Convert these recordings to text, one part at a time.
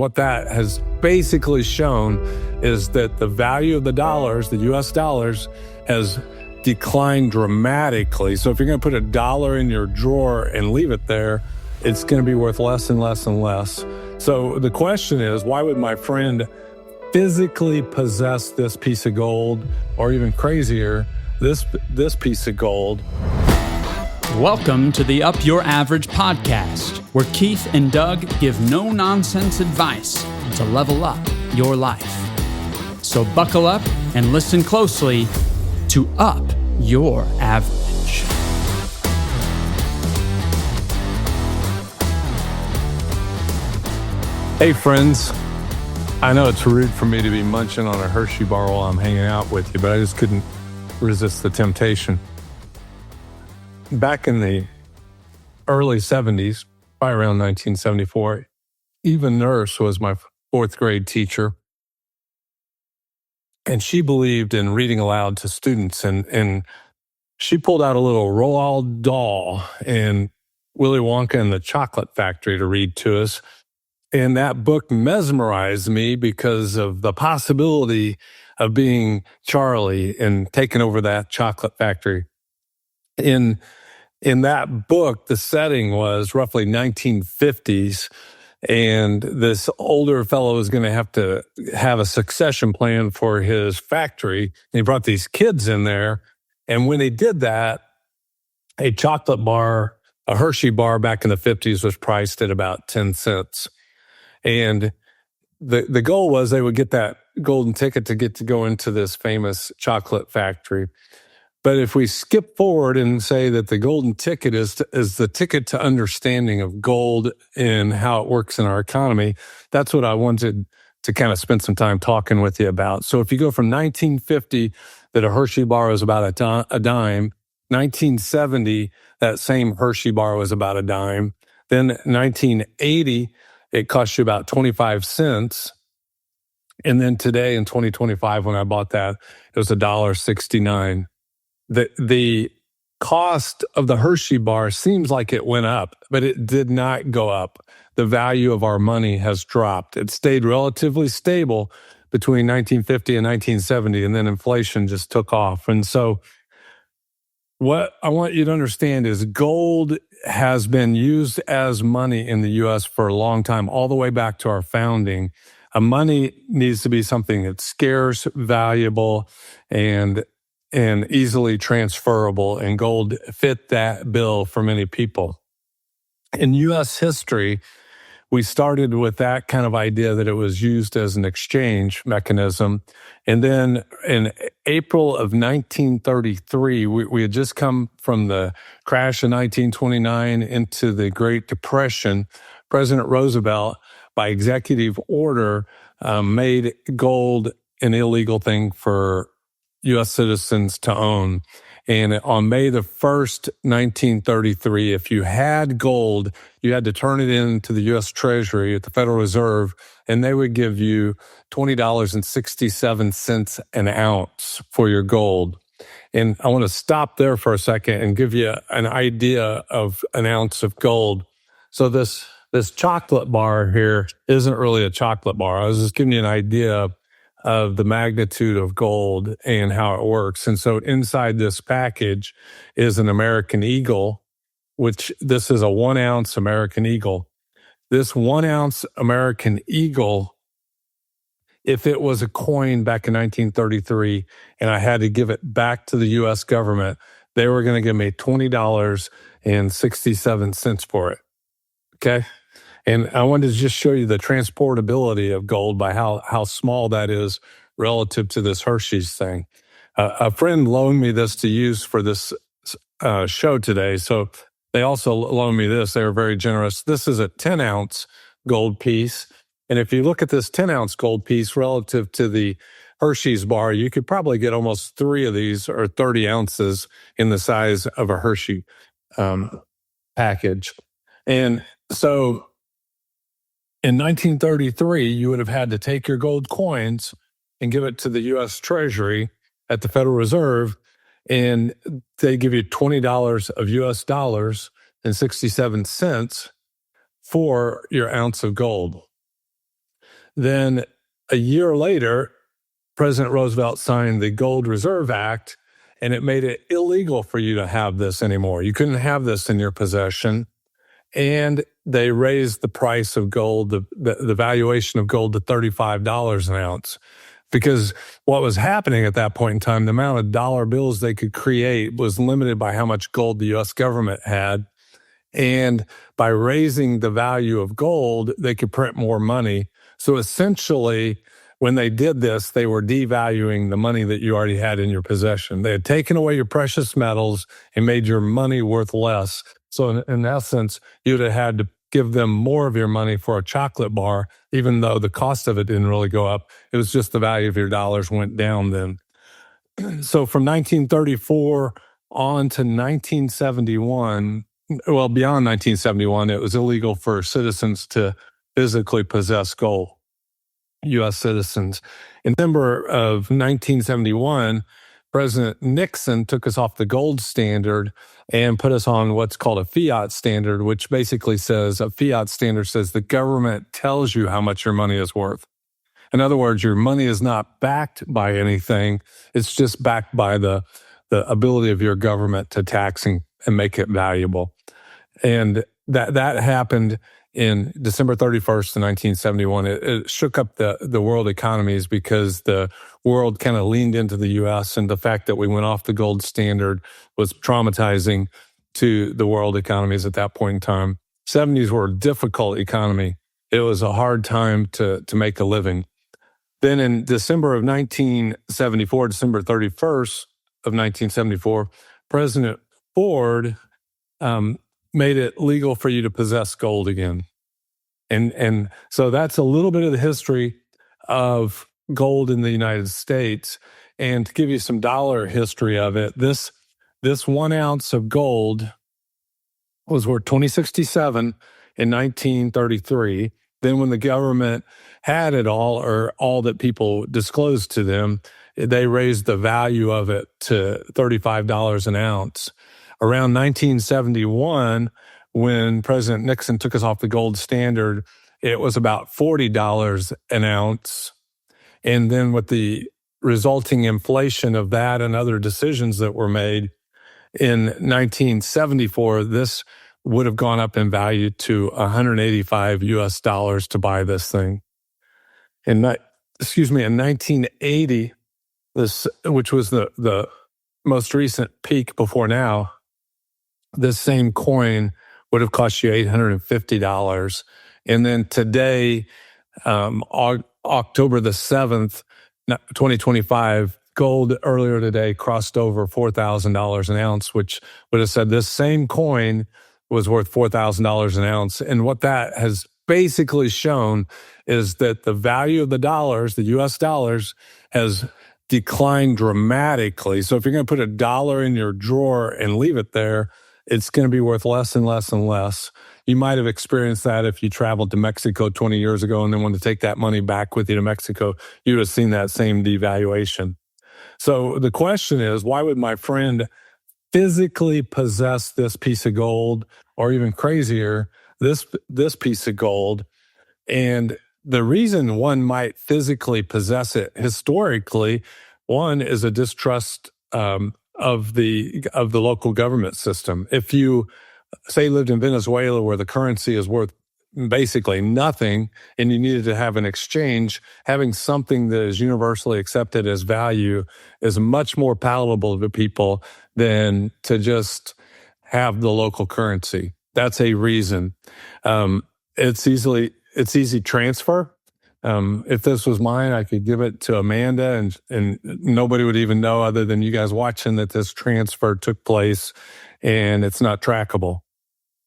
What that has basically shown is that the value of the dollars, the US dollars, has declined dramatically. So if you're going to put a dollar in your drawer and leave it there, it's going to be worth less and less and less. So the question is, why would my friend physically possess this piece of gold, or even crazier, this piece of gold? Welcome to the Up Your Average podcast, where Keith and Doug give no-nonsense advice to level up your life. So buckle up and listen closely to Up Your Average. Hey friends, I know it's rude for me to be munching on a Hershey bar while I'm hanging out with you, but I just couldn't resist the temptation. Back in the early 70s, probably around 1974, Eva Nurse was my fourth grade teacher. And she believed in reading aloud to students. And she pulled out a little Roald Dahl and Willy Wonka and the Chocolate Factory to read to us. And that book mesmerized me because of the possibility of being Charlie and taking over that chocolate factory. In that book, the setting was roughly 1950s, and this older fellow was going to have a succession plan for his factory. And he brought these kids in there, and when he did that, a chocolate bar, a Hershey bar back in the 50s was priced at about 10 cents. And the goal was they would get that golden ticket to get to go into this famous chocolate factory. But if we skip forward and say that the golden ticket is the ticket to understanding of gold and how it works in our economy, that's what I wanted to kind of spend some time talking with you about. So if you go from 1950, that a Hershey bar was about a dime, 1970, that same Hershey bar was about a dime. Then 1980, it cost you about 25 cents. And then today in 2025, when I bought that, it was $1.69. The cost of the Hershey bar seems like it went up, but it did not go up. The value of our money has dropped. It stayed relatively stable between 1950 and 1970, and then inflation just took off. And so what I want you to understand is gold has been used as money in the U.S. for a long time, all the way back to our founding. Money needs to be something that's scarce, valuable, and easily transferable, and gold fit that bill for many people. In U.S. history, we started with that kind of idea that it was used as an exchange mechanism. And then in April of 1933, we had just come from the crash of 1929 into the Great Depression. President Roosevelt, by executive order, made gold an illegal thing for U.S. citizens to own. And on May the 1st, 1933, if you had gold, you had to turn it in to the U.S. Treasury at the Federal Reserve, and they would give you $20.67 an ounce for your gold. And I want to stop there for a second and give you an idea of an ounce of gold. So this chocolate bar here isn't really a chocolate bar. I was just giving you an idea of the magnitude of gold and how it works. And so inside this package is an American Eagle, which this is a 1 ounce American Eagle. This 1 ounce American Eagle, if it was a coin back in 1933 and I had to give it back to the U.S. government, they were going to give me $20.67 for it. Okay? And I wanted to just show you the transportability of gold by how small that is relative to this Hershey's thing. A friend loaned me this to use for this show today. So they also loaned me this. They were very generous. This is a 10-ounce gold piece. And if you look at this 10-ounce gold piece relative to the Hershey's bar, you could probably get almost 3 of these, or 30 ounces in the size of a Hershey package. And so in 1933, you would have had to take your gold coins and give it to the U.S. Treasury at the Federal Reserve, and they give you $20 of U.S. dollars and 67 cents for your ounce of gold. Then a year later, President Roosevelt signed the Gold Reserve Act, and it made it illegal for you to have this anymore. You couldn't have this in your possession. And they raised the price of gold, the valuation of gold to $35 an ounce. Because what was happening at that point in time, the amount of dollar bills they could create was limited by how much gold the U.S. government had. And by raising the value of gold, they could print more money. So essentially, when they did this, they were devaluing the money that you already had in your possession. They had taken away your precious metals and made your money worth less. So in essence, you'd have had to give them more of your money for a chocolate bar, even though the cost of it didn't really go up. It was just the value of your dollars went down then. So from 1934 on to 1971, well, beyond 1971, it was illegal for citizens to physically possess gold, U.S. citizens. In December of 1971, President Nixon took us off the gold standard and put us on what's called a fiat standard, which basically says a fiat standard says the government tells you how much your money is worth. In other words, your money is not backed by anything. It's just backed by the ability of your government to tax and make it valuable. And that happened in December 31st of 1971. It shook up the world economies because the world kind of leaned into the U.S. and the fact that we went off the gold standard was traumatizing to the world economies at that point in time. 70s were a difficult economy. It was a hard time to make a living. Then in December of 1974, December 31st of 1974, President Ford made it legal for you to possess gold again. And so that's a little bit of the history of gold in the United States. And to give you some dollar history of it, this 1 ounce of gold was worth $20.67 in 1933. Then when the government had it all, or all that people disclosed to them, they raised the value of it to $35 an ounce. Around 1971, when President Nixon took us off the gold standard, it was about $40 an ounce. And then with the resulting inflation of that and other decisions that were made in 1974, this would have gone up in value to 185 US dollars to buy this thing. In 1980, this, which was the most recent peak before now, this same coin would have cost you $850. And then today, October the 7th, 2025, gold earlier today crossed over $4,000 an ounce, which would have said this same coin was worth $4,000 an ounce. And what that has basically shown is that the value of the dollars, the US dollars, has declined dramatically. So if you're going to put $1 in your drawer and leave it there, it's going to be worth less and less and less. You might have experienced that if you traveled to Mexico 20 years ago and then wanted to take that money back with you to Mexico, you would have seen that same devaluation. So the question is, why would my friend physically possess this piece of gold, or even crazier, this piece of gold? And the reason one might physically possess it historically, one is a distrust of the local government system. If you say lived in Venezuela where the currency is worth basically nothing and you needed to have an exchange, having something that is universally accepted as value is much more palatable to people than to just have the local currency. That's a reason. It's easy transfer. If this was mine, I could give it to Amanda and nobody would even know other than you guys watching that this transfer took place, and it's not trackable.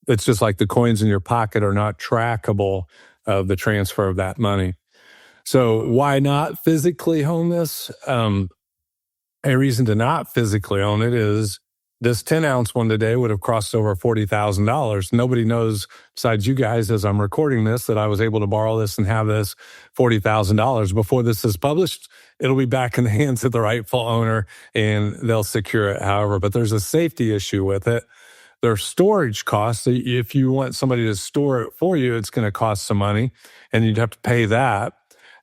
It's just like the coins in your pocket are not trackable of the transfer of that money. So why not physically own this? A reason to not physically own it is this 10-ounce one today would have crossed over $40,000. Nobody knows besides you guys as I'm recording this that I was able to borrow this and have this $40,000. Before this is published, it'll be back in the hands of the rightful owner and they'll secure it however. But there's a safety issue with it. There's storage costs. If you want somebody to store it for you, it's going to cost some money and you'd have to pay that.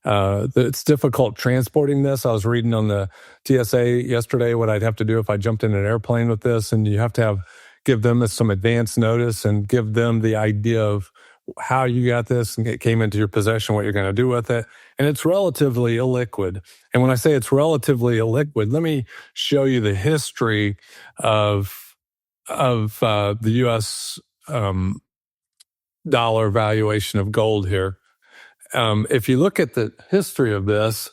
It's difficult transporting this. I was reading on the TSA yesterday what I'd have to do if I jumped in an airplane with this, and you have to give them some advance notice and give them the idea of how you got this and it came into your possession, what you're going to do with it. And it's relatively illiquid. And when I say it's relatively illiquid, let me show you the history of the U.S. Dollar valuation of gold here. If you look at the history of this,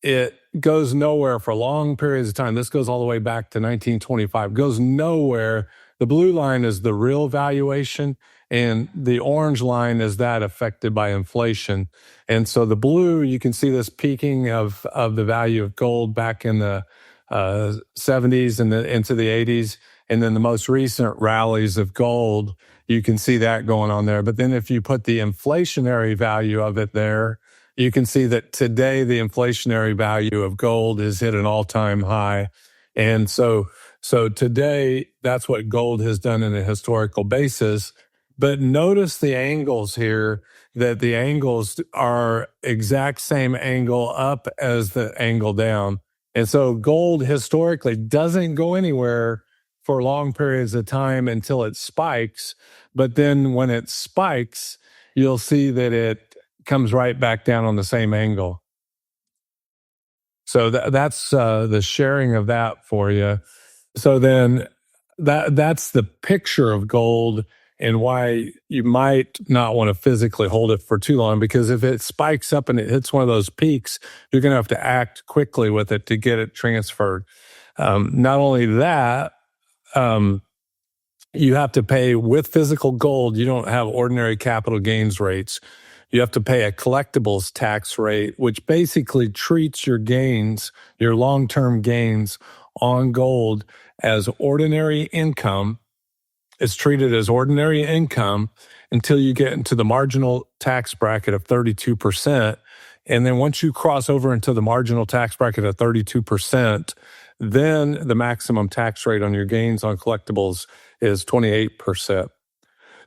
it goes nowhere for long periods of time. This goes all the way back to 1925. Goes nowhere. The blue line is the real valuation, and the orange line is that affected by inflation. And so the blue, you can see this peaking of the value of gold back in the 70s and into the 80s. And then the most recent rallies of gold, you can see that going on there. But then if you put the inflationary value of it there, you can see that today the inflationary value of gold is hit an all-time high. And so today, that's what gold has done in a historical basis. But notice the angles here, that the angles are exact same angle up as the angle down. And so gold historically doesn't go anywhere for long periods of time until it spikes. But then when it spikes, you'll see that it comes right back down on the same angle. So that's the sharing of that for you. So then that's the picture of gold and why you might not want to physically hold it for too long, because if it spikes up and it hits one of those peaks, you're going to have to act quickly with it to get it transferred. Not only that, you have to pay with physical gold. You don't have ordinary capital gains rates. You have to pay a collectibles tax rate, which basically treats your gains, your long-term gains on gold as ordinary income. It's treated as ordinary income until you get into the marginal tax bracket of 32%. And then once you cross over into the marginal tax bracket of 32%, then the maximum tax rate on your gains on collectibles is 28%.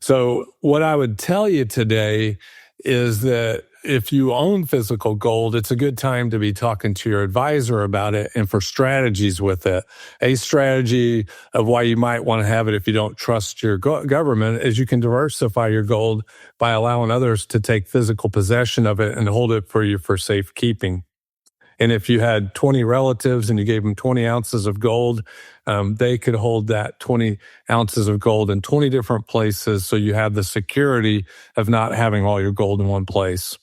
So what I would tell you today is that if you own physical gold, it's a good time to be talking to your advisor about it and for strategies with it. A strategy of why you might want to have it if you don't trust your government is you can diversify your gold by allowing others to take physical possession of it and hold it for you for safekeeping. And if you had 20 relatives and you gave them 20 ounces of gold, they could hold that 20 ounces of gold in 20 different places. So you have the security of not having all your gold in one place.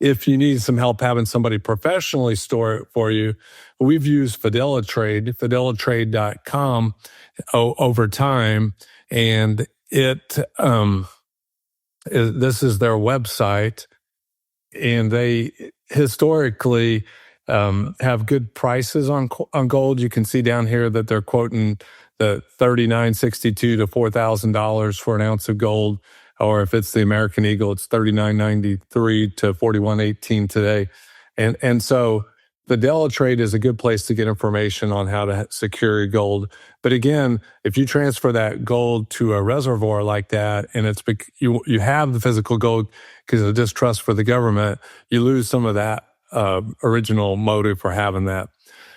If you need some help having somebody professionally store it for you, we've used Fidelitrade.com over time. And this is their website. And they historically have good prices on gold. You can see down here that they're quoting the $39.62 to $4,000 for an ounce of gold, or if it's the American Eagle, it's $39.93 to $41.18 today. And so Fidelitrade is a good place to get information on how to secure your gold. But again, if you transfer that gold to a reservoir like that, and you have the physical gold because of distrust for the government, you lose some of that original motive for having that.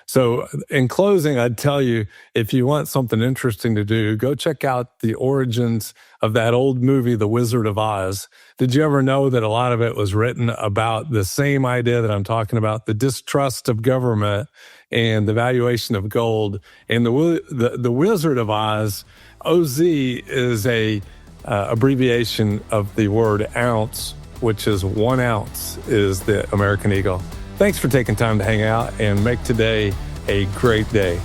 So in closing, I'd tell you, if you want something interesting to do, go check out the origins of that old movie, The Wizard of Oz. Did you ever know that a lot of it was written about the same idea that I'm talking about, the distrust of government and the valuation of gold? And the Wizard of Oz, OZ, is a abbreviation of the word ounce, which is 1 ounce is the American Eagle. Thanks for taking time to hang out and make today a great day.